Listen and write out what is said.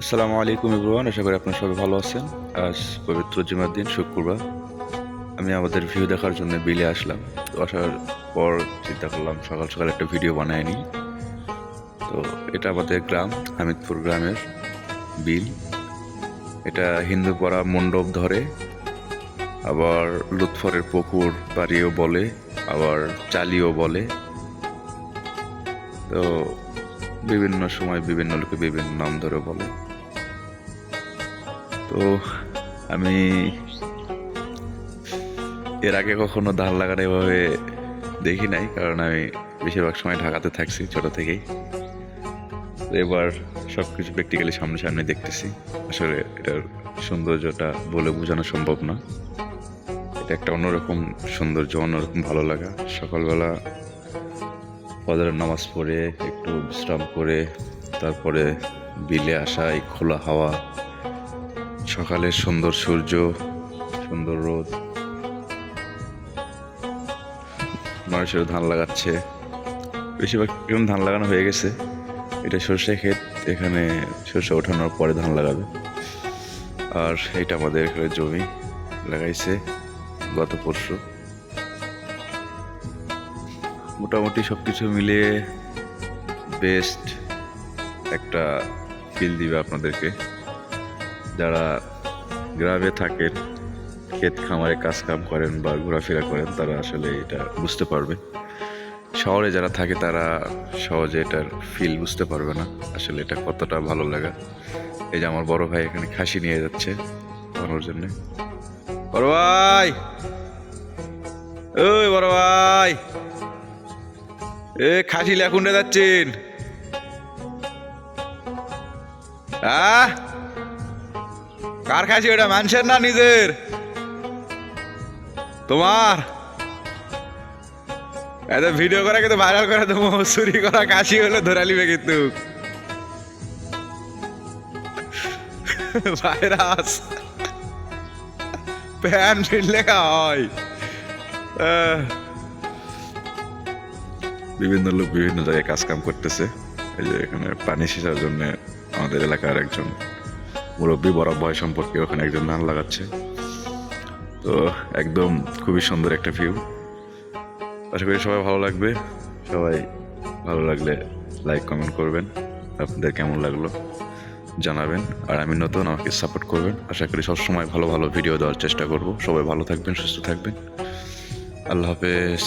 আসসালামু আলাইকুম এভরিওয়ান, আশা করি আপনারা সবাই ভালো আছেন। আজ পবিত্র জুমার দিন, শুক্রবার। আমি আমাদের ভিউ দেখার জন্য বিলে আসলাম। তো আসার পর চিন্তা করলাম সকাল সকাল একটা ভিডিও বানায় নিই। তো এটা আমাদের গ্রাম, হামিদপুর গ্রামের বিল। এটা হিন্দুপাড়া মণ্ডপ ধরে, আবার লুৎফরের পুকুর পাড়িও বলে, আবার চালিও বলে। তো বিভিন্ন সময় বিভিন্ন লোকে বিভিন্ন নাম ধরে বলে। তো আমি এর আগে কখনো ধান লাগানো এভাবে দেখি নাই, কারণ আমি বেশিরভাগ সময় ঢাকাতে থাকছি ছোট থেকেই। তো এবার সবকিছু প্র্যাকটিক্যালি সামনে সামনে দেখতেছি। আসলে এটার সৌন্দর্যটা বলে বোঝানো সম্ভব না। এটা একটা অন্যরকম সৌন্দর্য, অন্যরকম ভালো লাগা। সকালবেলা ফজরের নামাজ পড়ে একটু বিশ্রাম করে তারপরে বিলে আসা, এই খোলা হাওয়া, সকালের সুন্দর সূর্য, সুন্দর রোদ, মানুষের ধান লাগাচ্ছে। বেশিরভাগ এখন ধান লাগানো হয়ে গেছে। এটা সর্ষে ক্ষেত, এখানে সর্ষে ওঠানোর পরে ধান লাগাবে। আর এটা আমাদের এখানে জমি লাগাইছে গত পরশু। মোটামুটি সব কিছু মিলিয়ে বেস্ট একটা ফিল দিবে আপনাদেরকে। যারা গ্রামে থাকেন, ক্ষেত খামারে কাজ কাম করেন বা ঘোরাফেরা করেন, তারা আসলে এটা বুঝতে পারবে। শহরে যারা থাকে তারা সহজে এটার ফিল বুঝতে পারবে না, আসলে এটা কতটা ভালো লাগা। এই যে আমার বড় ভাই এখানে খাসি নিয়ে যাচ্ছে খাওয়ানোর জন্য। বড় ভাই, ওই বড় ভাই, এ খাসি লেখুন্ডে যাচ্ছেন? কার খাসি ওটা, মানুষের না নিজের? তোমার এত ভিডিও করা কিন্তু ভাইরাল করে দেবো। চুরি করা খাসি হলে ধরা লিবে কিন্তু ভাইরাস। প্যান ফিল লেখা হয়। বিভিন্ন লোক বিভিন্ন জায়গায় কাজ কাম করতেছে। এই যে এখানে পানি সেচার জন্য আমাদের এলাকার একজন মুরব্বী, বড় বয় সম্পর্কে, ওখানে একজন ধান লাগাচ্ছে। তো একদম খুবই সুন্দর একটা ভিউ। আশা করি সবাই ভালো লাগবে। সবাই ভালো লাগলে লাইক কমেন্ট করবেন, আপনাদের কেমন লাগলো জানাবেন। আর আমি নতুন, আমাকে সাপোর্ট করবেন। আশা করি সবসময় ভালো ভালো ভিডিও দেওয়ার চেষ্টা করব। সবাই ভালো থাকবেন, সুস্থ থাকবেন। আল্লাহ হাফেজ।